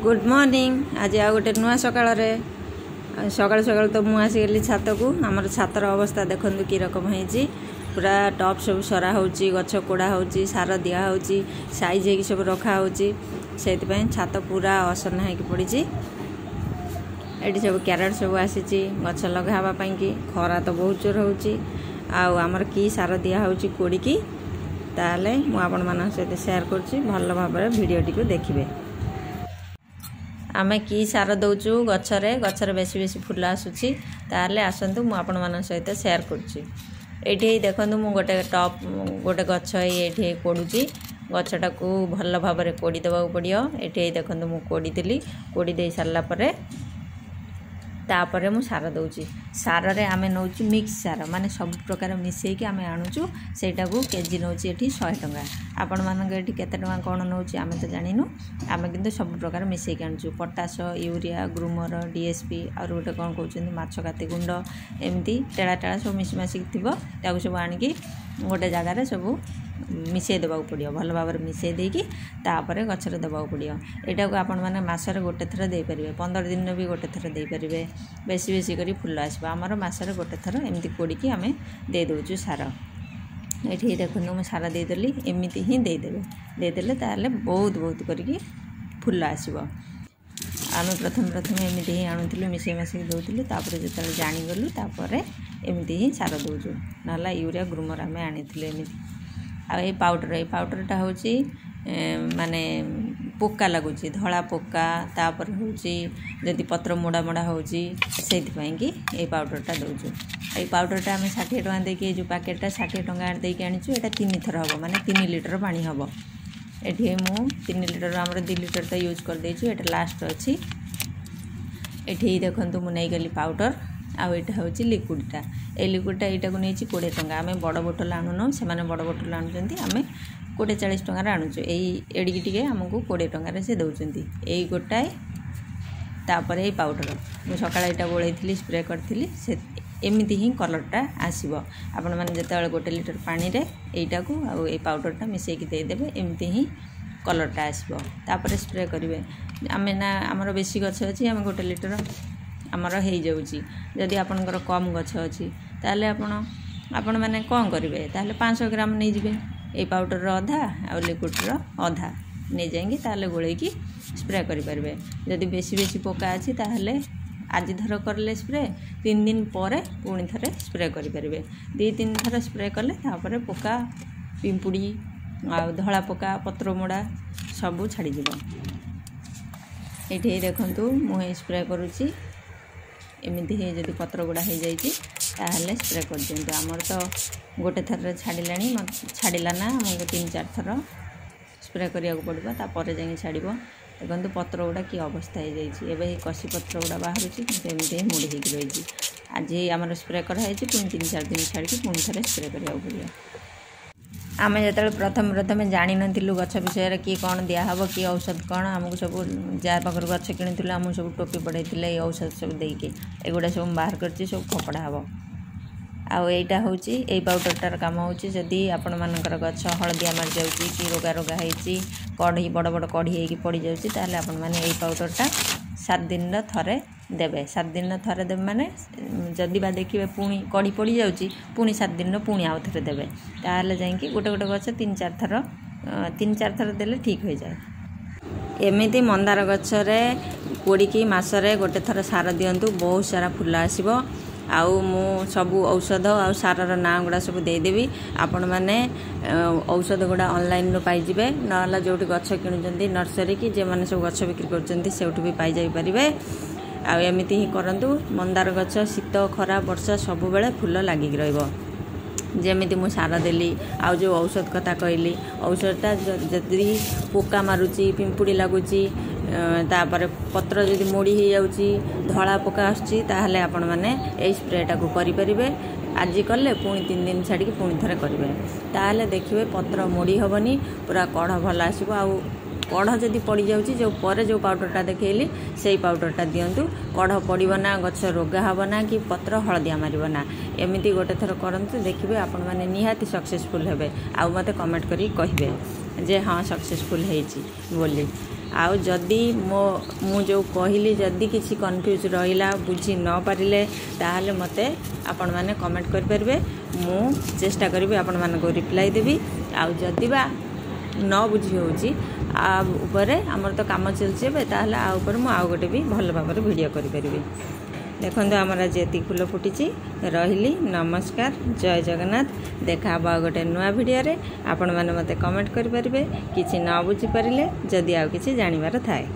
Good morning. आज आ गोटे नुआ सकाल सकाल सकाल तो मुझे आसीगली छात को। आमर छातर अवस्था देखु कि रकम है पूरा टप सब सरा हो गछ कोड़ा हो सार दिया हो साइज हो सब रखा हो छात पूरा असना हो पड़ी। ये सब क्यारेट सब आसी गछ लगावाई कि खरा तो बहुत जोर हो आमर कि सार दिया हो कोड़ी ताले मुझे सहित शेयर कर भल भाव भिडटी को देखिए। आमे कि सार दौचु गछरे गछरे बेसी बेसी फुल आसुची ताले आसंतु मु आपण मान सहित शेयर करछि। एठी देखंतु मु गोटे टॉप गोटे गछ एठी कोडुची गछटा को भल भाव रे कोडी देबा पड़ियो। एठी देखंतु मु कोडी देली कोडी दे सारला परे तापरे मु सार दउची। सार रे आमे नउची मिक्स सार माने सब प्रकार मिसई के आमे आणुचु सेटा को केजी नउची एठी 100 टंका। आपण मानक एठी केते टंका कोन नउची आमे तो जानिनु। आमे किंतु सब प्रकार मिसई के आणुचु पोटाश यूरिया ग्रूमर डीएसपी और गोटे कोन कहउचंदी माछ काती गुंड एमती टेड़ा टेड़ा सब मिसी मासी थिबो ताको सब आनी की गोटे जगह रे सब मिसई देबा पड़ियो। भल भाव मिसई देकी तापरे गछरे देबा पड़ियो। एटा को आपण माने मासरे गोटे थरा देई परिबे 15 दिन भी गोटे थरा देई परिबे। बेसी बेसी करी फुल आसबा हमर मासरे गोटे थरा एमती कोडी की आमे दे दोचु सार। एठी देखनु म सारा दे देली एमिति ही दे देबे दे देले ताले बहुत बहुत करी फुल आसीबो। आमे प्रथम एमिति ही आणुथिलु मिसई मासी दोथिलु तापरे जतले जानि गलु तापरे एमिति ही सार दोजु नला यूरिया ग्रूमर आमे आनिथिलु एमिति। आ ए पाउडरटा होची माने पोका लगुची धला पोका तापर होची जदि पत्र मोड़ा मोड़ा होची सेति पई कि ए पाउडरटा दोजु। ए पाउडरटा आमे 60 टका देके जो पैकेटटा 60 टका देके आनिछु। एटा 3 थर हबो माने 3 लिटर पानी हबो। एठी मु 3 लिटर हमर 2 लिटर त यूज कर देछु। एटा लास्ट अछि। एठी देखंतु मु नै गली पाउडर आ एटा होची लिक्विडटा। ए लिक्विडटा एटा को नेछि 20 टका। आमे बड़ बोतल आनुनो से माने बड़ बोतल आनुचंती आमे 40 टका रे आनुछु। एई एडिकी टिके हमकु 20 टका रे से दउचंती। एई गोटाए तापर ए पाउडर मु सकाळ एटा बोळैथिली स्प्रे करथिली से एमिति ही कलरटा आसीबो। आपण माने जते 1 लिटर पानी रे एटा को आ ए पाउडरटा मिसै कि दे देबे एमिति ही कलरटा आसीबो। तापर स्प्रे करिवे। आमे ना हमर बेसी गछ अछि हम 1 लिटर आमर हो जाऊँगी। जदि आपणकर कम गछ अच्छी ताले आपण मैंने कौन करेंगे ताले 500 ग्राम नहीं जाए ये पाउडर अधा आ लिक्विडर अधा नहीं जाएंगे ताले गोले की स्प्रे करें। जदि बेसी बेसी पोका अच्छी ताले आज धर करले स्प्रे 3 दिन पर पुणी थे स्प्रे करें। 2-3 थर स्प्रे कले तापर पोका पिंपुड़ी आ धला पोका पत्र मोड़ा सबू छाड़ी जीव। ये देखंतु मुझे स्प्रे करुच्ची एमती ही जदि पत्र गुड़ा हो जाए स्प्रे कर दिंतु। आमर तो गोटे थर छाड़ा ना आमको 3-4 थर स्प्रे करिया को पड़ो तापर जाए छाड़। देखो पत्र गुड़ा कि अवस्था हो जाए कसी पत्र गुड़ा बाहर एमती ही मुड़ी होगी रही। आज आमर स्प्रे कराई पुणी 3-4 दिन छाड़ी पुणी थे स्प्रे करिया पड़ो। आमे जतले प्रथम जानी नथिलु गछ विषय कि कौन दियाहब कि औषध कौन आमको सब जार पाखर गछ किणुलु आमको सब टोपी पड़े औषध सब देके एगुड़ा सब बाहर कर सब फपड़ा हम। आईटा हूँ ये पाउडरटार कम हो जदि आपण मानकर गछ हलदिया मारी जाऊँगी कि रोगा रोगा होती कढ़ी बड़ बड़ कढ़ी हो पड़ जाऊँगी आपण मैंने पाउडरटा 7 दिन थे देवे। 7 दिन थे देवे माने जदि बा देखिए पुणी कढ़ी पड़ जाऊँगी पुणी 7 दिन पुणी आउ थे देवे ताहले जाइए गोटे गोटे गछ 3-4 थर देले ठीक हो जाए। एमिति मंदार गछरे कोड़िकी मसरे गोटे थर सार दिंतु बहुत सारा फुल आसब। आउ मु सबू औषध आ सारर ना गुड़ा सब देदेवी। आपण मैंने औषध गुड़ा ऑनलाइन पाइबे ना जो गछ किणुचंती नर्सरी की जे माने सब गछ बिक्री करचंती सेउठु भी पाई जाई परिबे। आ एमिति ही करंतु मंदार गछ शीत खरा वर्षा सब बेले फुल लागिक रहिबो। जेमिति मु सारा देली आ जो औषध कथा कहली औषधटा जदि पोका मारुची पिंपुड़ी लगुची तापर पत्र जदि मोड़ी हो जाऊँगी धला पोका आसुची ताहले आपण माने ए स्प्रेटा को करि परिबे। आज कले पुणी 3 दिन छाड़ी पुणी थे करेंगे ताहले देखिए पत्र मोड़ी हेनी पूरा कढ़ भल आसो। आ कढ़ जदि पड़ जाऊँगी जो पर जो पाउडरटा देखली से पाउडरटा दिंतु कढ़ पड़ो ना गछ रोगा हे ना कि पत्र हलदिया मार ना एमती गोटे थर करंतु देखिए आपण मैंने निहाती सक्सेसफुल हेबे। आ मते कमेंट करी कहिबे जे हाँ सक्सेसफुल होइछि बोली। आउ जदि मु जो कहली जदि किसी कन्फ्यूज रहिला बुझी न पारिले ताहले मते आपण माने कमेंट कर परबे मु चेष्टा करबी आपण माने को रिप्लाई देबी आउ जदि बा न बुझी होउची आ ऊपर हमर तो काम चलछे बे ताहले आ ऊपर मु आ गोटे भी भल भाबर वीडियो करि परिबी देखो आमर जेती फूल फुटी रही नमस्कार जय जगन्नाथ देखा गोटे नुआ वीडियो रे आपण माने मते कमेंट करि परिबे किछि न बुझी परिले जदि आ किछि जानिबार थाए।